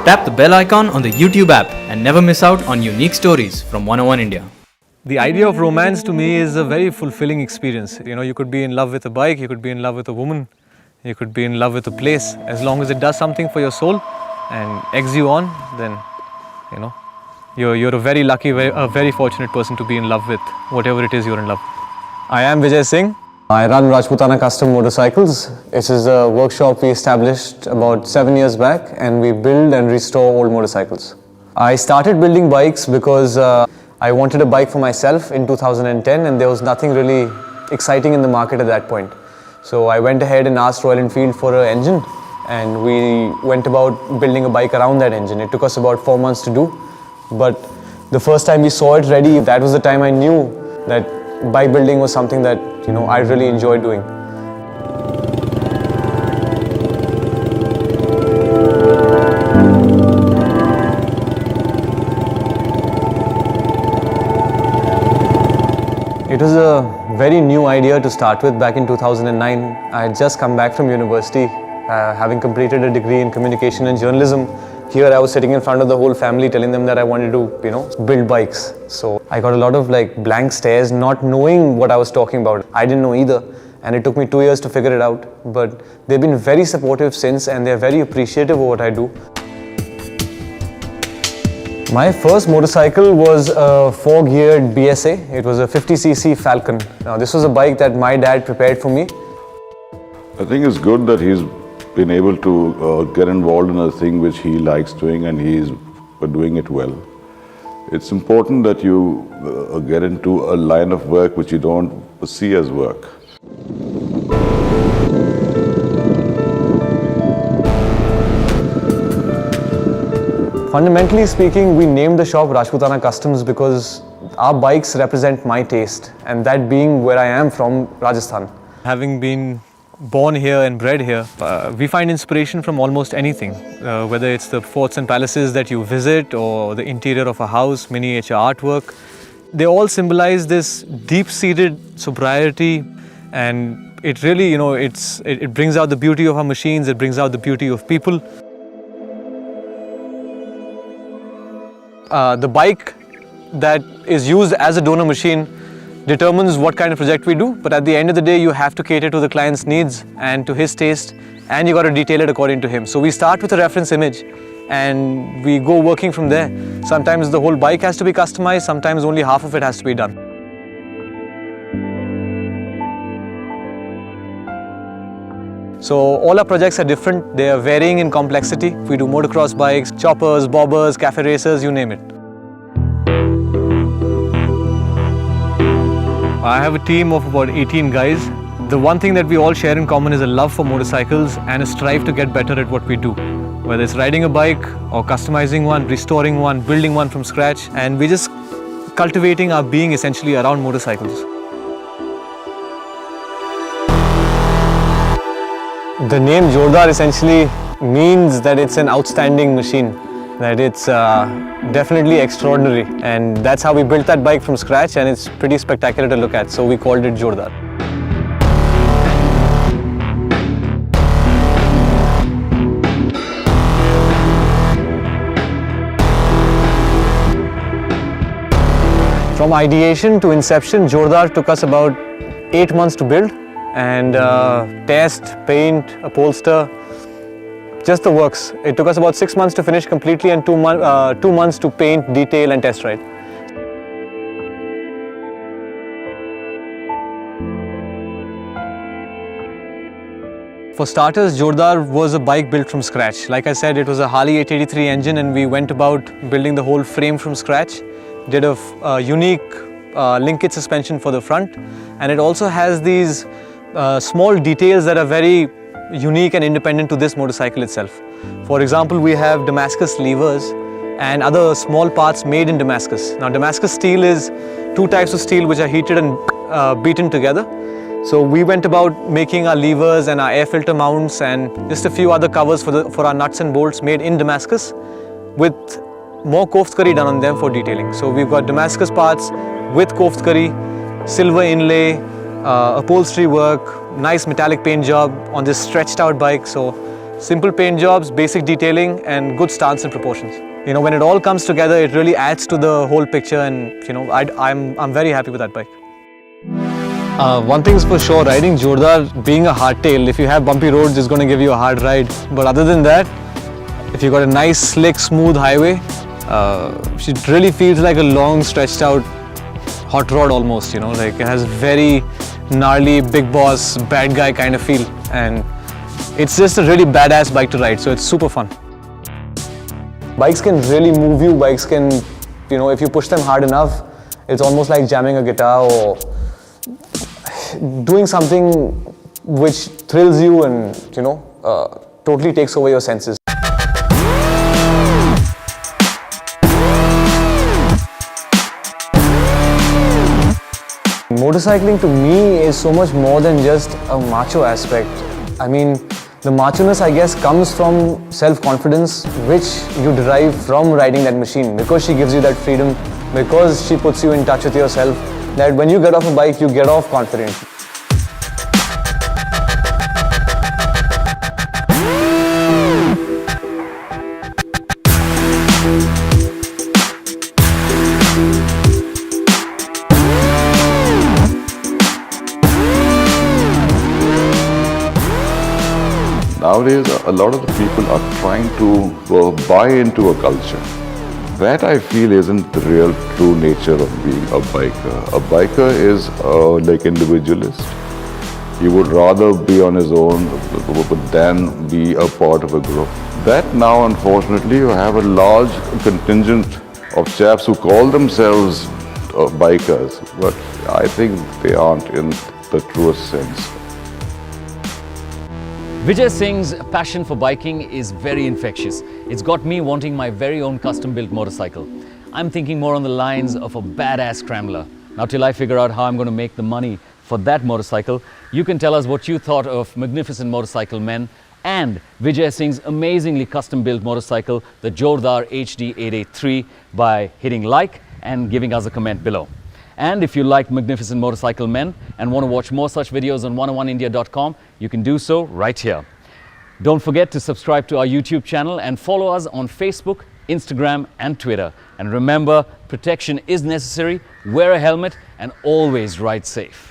Tap the bell icon on the YouTube app and never miss out on unique stories from 101 India. The idea of romance to me is a very fulfilling experience. You could be in love with a bike, you could be in love with a woman, you could be in love with a place. As long as it does something for your soul and eggs you on, then you're a very lucky, a very fortunate person to be in love with whatever it is you're in love with. I am Vijay Singh. I run Rajputana Customs motorcycles. This is a workshop we established about 7 years back, and we build and restore old motorcycles. I started building bikes because I wanted a bike for myself in 2010, and there was nothing really exciting in the market at that point. So I went ahead and asked Royal Enfield for an engine, and we went about building a bike around that engine. It took us about 4 months to do, but the first time we saw it ready, that was the time I knew that bike building was something that I really enjoyed doing. It was a very new idea to start with back in 2009. I had just come back from university, having completed a degree in communication and journalism. Here I was sitting in front of the whole family telling them that I wanted to, build bikes. So I got a lot of blank stares, not knowing what I was talking about. I didn't know either, and it took me 2 years to figure it out. But they've been very supportive since, and they're very appreciative of what I do. My first motorcycle was a 4-geared BSA. It was a 50cc Falcon. Now this was a bike that my dad prepared for me. I think it's good that he's been able to get involved in a thing which he likes doing, and he's doing it well. It's important that you get into a line of work which you don't see as work. Fundamentally speaking, we named the shop Rajputana Customs because our bikes represent my taste, and that being where I am from, Rajasthan. Having been born here and bred here, we find inspiration from almost anything, whether it's the forts and palaces that you visit or the interior of a house, miniature artwork. They all symbolize this deep-seated sobriety, and it really, it brings out the beauty of our machines, it brings out the beauty of people. The bike that is used as a donor machine determines what kind of project we do, but at the end of the day you have to cater to the client's needs and to his taste, and you got to detail it according to him. So we start with a reference image and we go working from there. Sometimes the whole bike has to be customized, sometimes only half of it has to be done. So all our projects are different, they are varying in complexity. We do motocross bikes, choppers, bobbers, cafe racers, you name it. I have a team of about 18 guys. The one thing that we all share in common is a love for motorcycles and a strive to get better at what we do. Whether it's riding a bike or customizing one, restoring one, building one from scratch, and we're just cultivating our being essentially around motorcycles. The name Jordaar essentially means that it's an outstanding machine, that it's definitely extraordinary, and that's how we built that bike from scratch, and it's pretty spectacular to look at, so we called it Jordaar. From ideation to inception, Jordaar took us about 8 months to build, and test, paint, upholster, just the works. It took us about 6 months to finish completely and 2 months to paint, detail and test ride. For starters, Jordaar was a bike built from scratch. Like I said, it was a Harley 883 engine, and we went about building the whole frame from scratch. Did a unique linkage suspension for the front, and it also has these small details that are very unique and independent to this motorcycle itself. For example, we have Damascus levers and other small parts made in Damascus. Now Damascus steel is 2 types of steel which are heated and beaten together. So we went about making our levers and our air filter mounts and just a few other covers for our nuts and bolts made in Damascus with more Koftkari done on them for detailing. So we've got Damascus parts with Koftkari, silver inlay, upholstery work, nice metallic paint job on this stretched out bike. So Simple paint jobs, basic detailing, and good stance and proportions. You know, when it all comes together, it really adds to the whole picture, and you know, I'm very happy with that bike. One thing is for sure, riding Jordaar, being a hardtail, if you have bumpy roads, it's going to give you a hard ride. But other than that, if you've got a nice, slick, smooth highway, it really feels like a long, stretched out hot rod almost, you know, like it has very gnarly, big boss, bad guy kind of feel. And it's just a really badass bike to ride, so it's super fun. Bikes can really move you, bikes can, you know, if you push them hard enough, it's almost like jamming a guitar or doing something which thrills you and, you know, totally takes over your senses. Motorcycling to me is so much more than just a macho aspect. I mean, the macho-ness, I guess, comes from self-confidence, which you derive from riding that machine, because she gives you that freedom, because she puts you in touch with yourself, that when you get off a bike, you get off confident. Nowadays, a lot of the people are trying to buy into a culture. That I feel isn't the real true nature of being a biker. A biker is like individualist. He would rather be on his own than be a part of a group. That now, unfortunately, you have a large contingent of chaps who call themselves bikers, but I think they aren't in the truest sense. Vijay Singh's passion for biking is very infectious. It's got me wanting my very own custom-built motorcycle. I'm thinking more on the lines of a badass scrambler. Now, till I figure out how I'm going to make the money for that motorcycle, you can tell us what you thought of Magnificent Motorcycle Men and Vijay Singh's amazingly custom-built motorcycle, the Jordaar HD 883, by hitting like and giving us a comment below. And if you like Magnificent Motorcycle Men and want to watch more such videos on 101india.com, you can do so right here. Don't forget to subscribe to our YouTube channel and follow us on Facebook, Instagram and Twitter. And remember, protection is necessary, wear a helmet and always ride safe.